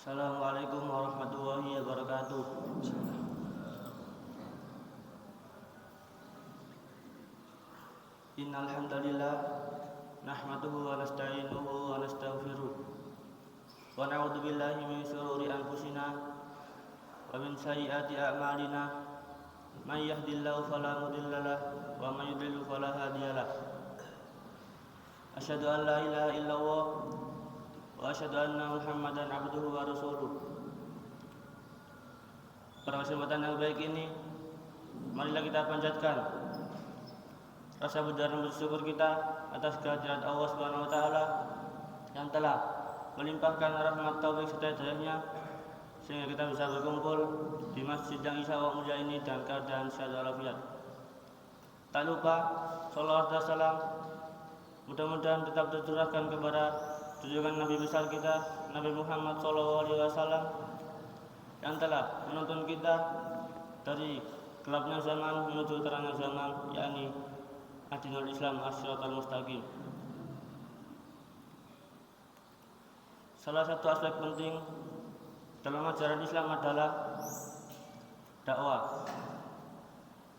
Assalamualaikum warahmatullahi wabarakatuh. Innal hamdalillah nahmaduhu wa nasta'inuhu wa nastaghfiruh wa na'udzu billahi min shururi anfusina wa min sayyiati a'malina. May yahdihillahu fala mudilla lahu wa may yudlil fala hadiya lahu. Asyhadu an la ilaha illallah wa asyhadu anna Muhammadan abduhu wa rasuluh. Pada kesempatan yang baik ini, marilah kita panjatkan rasa puja dan bersyukur kita atas kehadirat Allah Subhanahu wa taala yang telah melimpahkan rahmat taufik serta hidayahnya sehingga kita bisa berkumpul di masjid yang insya Allah mulia ini dalam keadaan sehat walafiat. Tak lupa salawat dan salam mudah-mudahan tetap tercurahkan kepada junjungan Nabi besar kita Nabi Muhammad SAW yang telah menuntun kita dari gelapnya zaman menuju terangnya zaman, yakni Adinul Islam as-siratal mustaqim. Salah satu aspek penting dalam ajaran Islam adalah dakwah.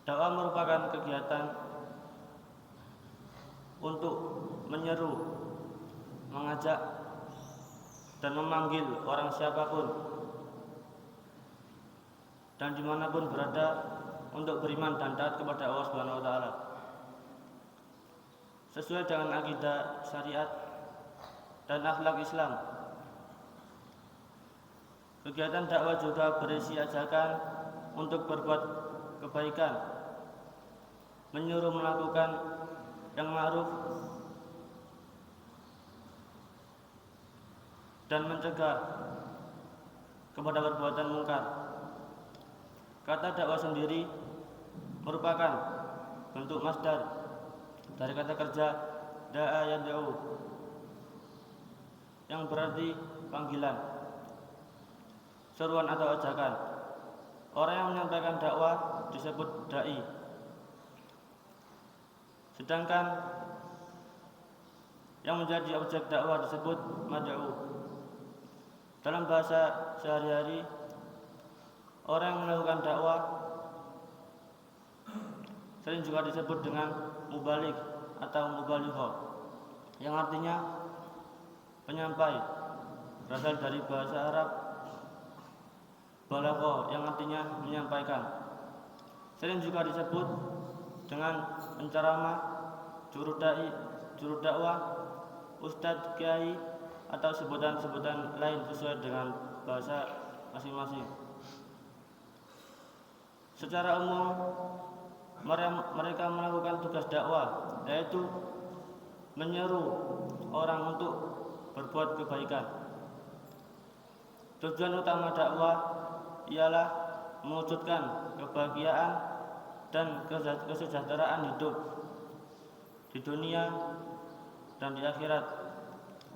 Dakwah merupakan kegiatan untuk menyeru, mengajak, dan memanggil orang siapapun dan dimanapun berada untuk beriman dan taat kepada Allah Subhanahu wa taala sesuai dengan akidah syariat dan akhlak Islam. Kegiatan dakwah juga berisi ajakan untuk berbuat kebaikan, menyuruh melakukan yang ma'ruf dan mencegah kepada perbuatan mungkar. Kata dakwah sendiri merupakan bentuk masdar dari kata kerja da'a yad'u yang berarti panggilan, seruan atau ajakan. Orang yang menyampaikan dakwah disebut dai, sedangkan yang menjadi objek dakwah disebut mad'u. Dalam bahasa sehari-hari, orang yang melakukan dakwah sering juga disebut dengan mubalik atau mubalighah, yang artinya penyampai, berasal dari bahasa Arab balaghah yang artinya menyampaikan. Sering juga disebut dengan penceramah, juru dai, juru dakwah, ustadz, kiai, atau sebutan-sebutan lain sesuai dengan bahasa masing-masing. Secara umum mereka melakukan tugas dakwah, yaitu menyeru orang untuk berbuat kebaikan. Tujuan utama dakwah ialah mewujudkan kebahagiaan dan kesejahteraan hidup di dunia dan di akhirat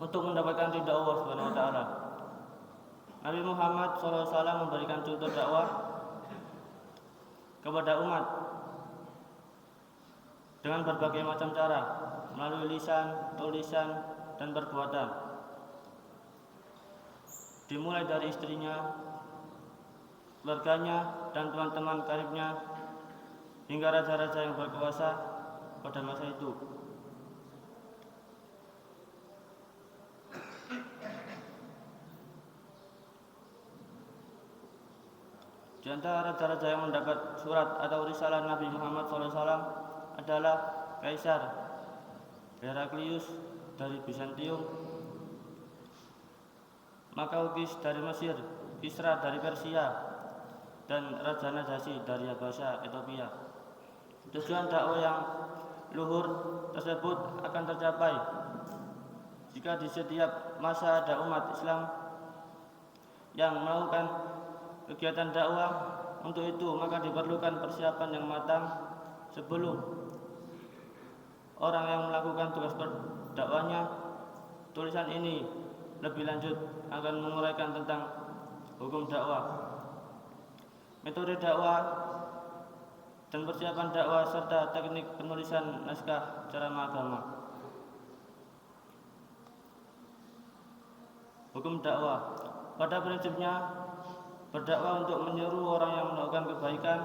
untuk mendapatkan ridha Allah Subhanahu wa taala. Nabi Muhammad SAW memberikan contoh dakwah kepada umat dengan berbagai macam cara, melalui lisan, tulisan, dan perbuatan. Dimulai dari istrinya, keluarganya, dan teman-teman karibnya, hingga raja-raja yang berkuasa pada masa itu. Di antara raja-raja yang mendapat surat atau risalah Nabi Muhammad SAW adalah Kaisar Heraklius dari Bizantium, Makaukis dari Mesir, Kisra dari Persia, dan Raja Najasyi dari Habasya, Ethiopia. Tujuan dakwah yang luhur tersebut akan tercapai jika di setiap masa ada umat Islam yang melakukan kegiatan dakwah. Untuk itu maka diperlukan persiapan yang matang sebelum orang yang melakukan tugas dakwahnya. Tulisan ini lebih lanjut akan menguraikan tentang hukum dakwah, metode dakwah, dan persiapan dakwah serta teknik penulisan naskah ceramah agama. Hukum dakwah. pada prinsipnya berdakwah untuk menyuruh orang yang melakukan kebaikan,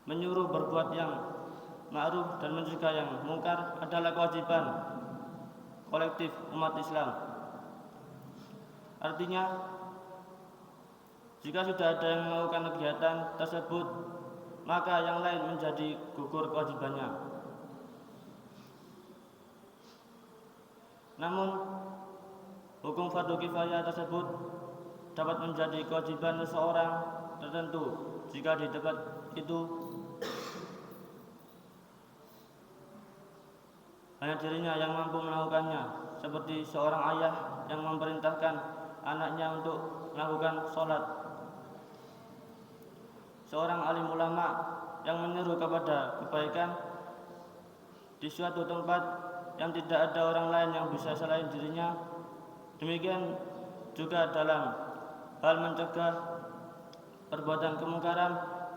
menyuruh berbuat yang ma'ruf dan mencegah yang mungkar adalah kewajiban kolektif umat Islam. Artinya, jika sudah ada yang melakukan kegiatan tersebut, maka yang lain menjadi gugur kewajibannya. Namun, hukum fardu kifayah tersebut dapat menjadi kewajiban seseorang tertentu jika di tempat itu hanya dirinya yang mampu melakukannya, seperti seorang ayah yang memerintahkan anaknya untuk melakukan sholat, seorang alim ulama yang menyeru kepada kebaikan di suatu tempat yang tidak ada orang lain yang bisa selain dirinya. Demikian juga dalam hal mencegah perbuatan kemungkaran,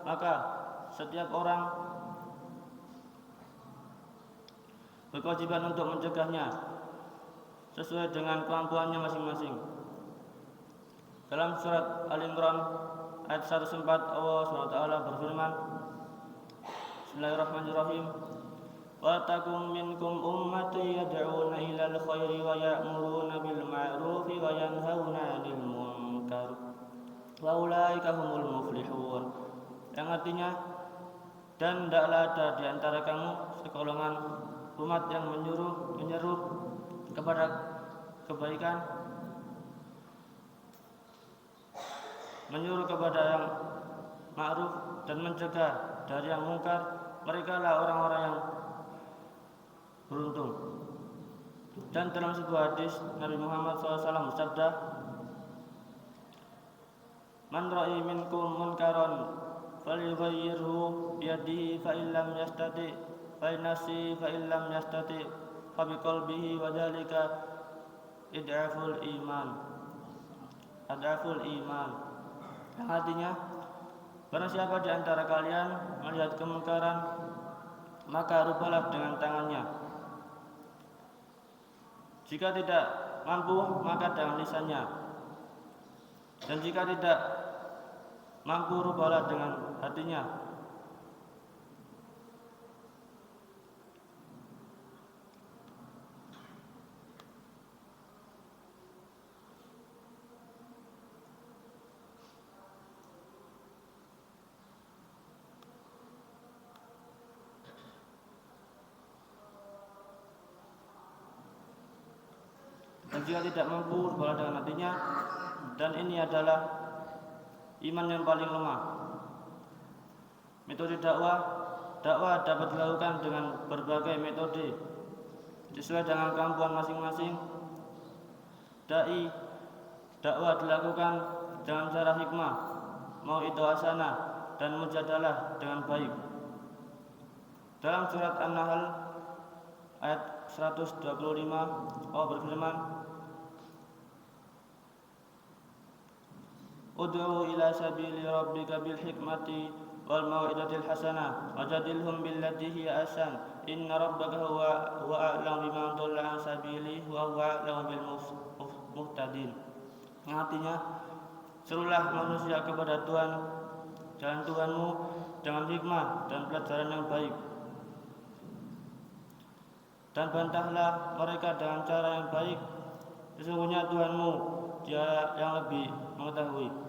maka setiap orang berkewajiban untuk mencegahnya sesuai dengan kemampuannya masing-masing. Dalam surat Al-Imran ayat 104 Allah SWT berfirman, Bismillahirrahmanirrahim, wa takum minkum ummati yad'una ilal khairi wa ya'muruna bil ma'rufi wa yanhauna 'anil munkar wa ulaika humul muflihun. Yang artinya, dan tidaklah ada di antara kamu segolongan umat yang menyeru kepada kebaikan, menyuruh kepada yang ma'ruf dan mencegah dari yang mungkar. Mereka lah orang-orang yang beruntung. Dan dalam sebuah hadis Nabi Muhammad SAW bersabda, Man ra'i minkum munkaran falyughayyirhu biyadihi fa illam yastati fa nafsi fa illam yastati fa biqalbihi wa dzalika id'aful iman. Yang artinya, barang siapa di antara kalian melihat kemungkaran, maka rubahlah dengan tangannya. Jika tidak mampu, maka dengan lisannya. Dan jika tidak mampu, rubahlah dengan hatinya. Dan jika tidak mampu, rubahlah dengan hatinya. Dan ini adalah iman yang paling lemah. Metode dakwah dapat dilakukan dengan berbagai metode sesuai dengan kemampuan masing-masing. Dakwah dilakukan dengan cara hikmah, mau'idhah hasanah, dan mujadalah dengan baik. Dalam surat An-Nahl ayat 125 Allah berfirman, Ud'u ila sabili rabbika bil hikmati wal mau'izatil hasanah wajadilhum billati hiya ahsan inna rabbaka huwa a'lamu biman dhalla an sabili wa huwa a'lamu bil muhtadin. Yang artinya, serulah manusia kepada jalan Tuhanmu dengan hikmah dan pelajaran yang baik, dan bantahlah mereka dengan cara yang baik. Sesungguhnya Tuhanmu Dia yang lebih mengetahui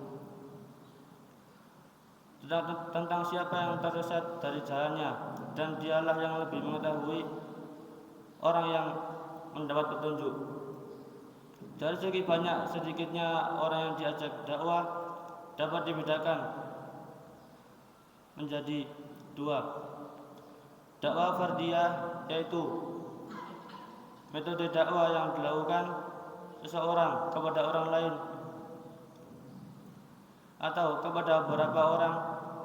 tentang siapa yang tersesat dari jalannya, dan Dialah yang lebih mengetahui orang yang mendapat petunjuk. Dari segi banyak sedikitnya orang yang diajak dakwah dapat dibedakan menjadi dua. Dakwah fardiyah, yaitu metode dakwah yang dilakukan seseorang kepada orang lain atau kepada beberapa orang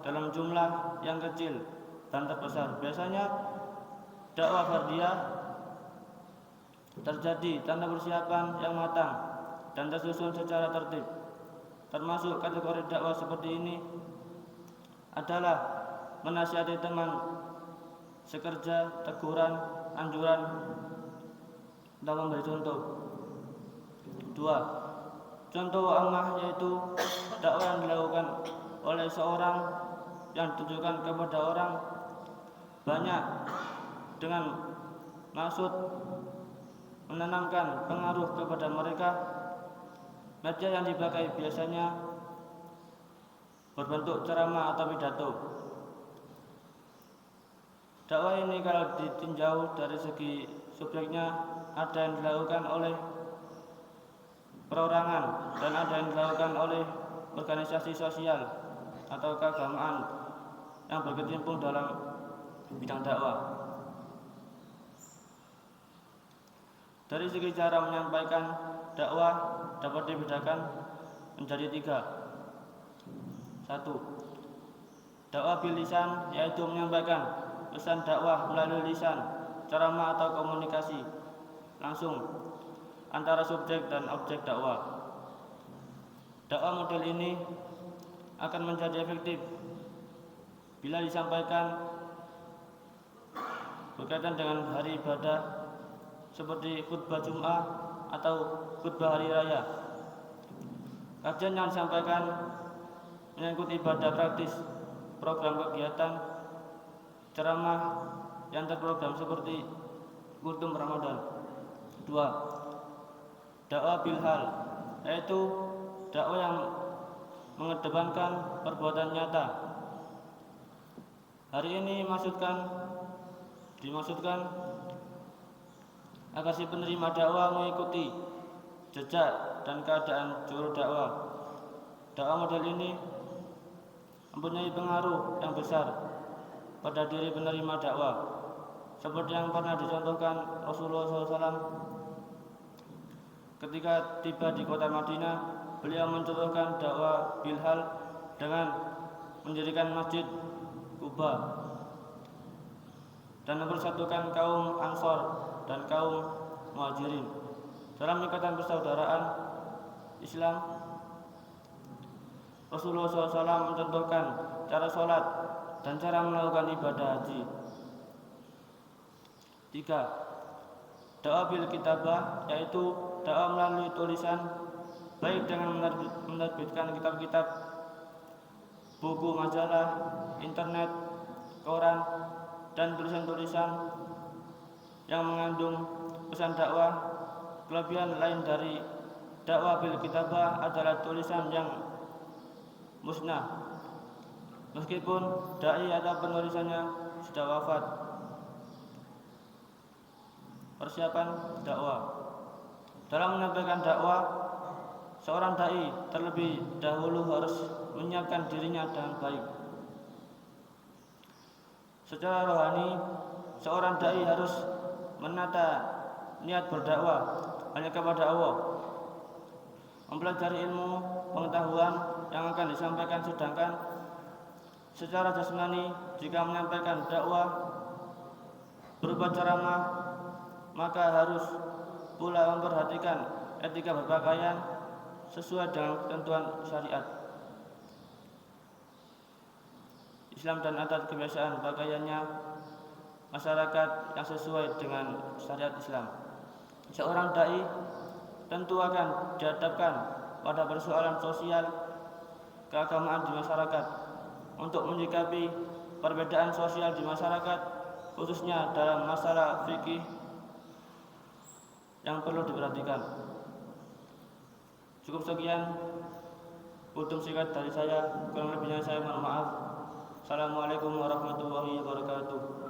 dalam jumlah yang kecil dan terbesar. Biasanya dakwah fardiyah terjadi tanpa persiapan yang matang dan tersusun secara tertib. Termasuk kategori dakwah seperti ini adalah menasihati teman sekerja, teguran, anjuran, dan memberi contoh. 2. Contoh ammah yaitu dakwah yang dilakukan oleh seorang yang ditujukan kepada orang banyak dengan maksud menanamkan pengaruh kepada mereka. Media yang dipakai biasanya berbentuk ceramah atau pidato. Dakwah ini kalau ditinjau dari segi subjeknya, ada yang dilakukan oleh perorangan dan ada yang dilakukan oleh organisasi sosial atau keagamaan yang berkecimpung dalam bidang dakwah. Dari segi cara menyampaikan dakwah dapat dibedakan menjadi 3. 1. Dakwah bil lisan, yaitu menyampaikan pesan dakwah melalui lisan, ceramah atau komunikasi langsung antara subjek dan objek dakwah. Dakwah model ini akan menjadi efektif bila disampaikan berkaitan dengan hari ibadah seperti khutbah Jum'ah atau khutbah hari raya. Kajian yang disampaikan menyangkut ibadah praktis, program kegiatan, ceramah yang terprogram seperti kultum Ramadan. 2. Dakwah bil hal, yaitu dakwah yang mengedepankan perbuatan nyata. Hari ini dimaksudkan agar si penerima dakwah mengikuti jejak dan keadaan juru dakwah. Dakwah model ini mempunyai pengaruh yang besar pada diri penerima dakwah, seperti yang pernah dicontohkan Rasulullah SAW ketika tiba di kota Madinah. Beliau mencontohkan dakwah bilhal dengan mendirikan masjid Quba dan mempersatukan kaum Ansor dan kaum Muhajirin dalam ikatan persaudaraan Islam. Rasulullah SAW mencontohkan cara sholat dan cara melakukan ibadah haji. 3. Dakwah bil kitabah, yaitu dakwah melalui tulisan, baik dengan menerbitkan kitab-kitab, buku, majalah, internet, koran, dan tulisan-tulisan yang mengandung pesan dakwah. Kelebihan lain dari dakwah bil kitabah adalah tulisan yang musnah meskipun dai atau penulisannya sudah wafat. Persiapan dakwah. Dalam menyampaikan dakwah, seorang dai terlebih dahulu harus menyiapkan dirinya dengan baik. Secara rohani, seorang dai harus menata niat berdakwah hanya kepada Allah, mempelajari ilmu pengetahuan yang akan disampaikan, sedangkan secara jasmani jika menyampaikan dakwah berupa ceramah, maka harus pula memperhatikan etika berpakaian sesuai dengan ketentuan syariat Islam dan adat kebiasaan pakaiannya masyarakat yang sesuai dengan syariat Islam. Seorang dai tentu akan dihadapkan pada persoalan sosial keagamaan di masyarakat untuk menyikapi perbedaan sosial di masyarakat, khususnya dalam masalah fikih yang perlu diperhatikan. Cukup sekian kultum singkat dari saya, kurang lebihnya saya mohon maaf. Assalamualaikum warahmatullahi wabarakatuh.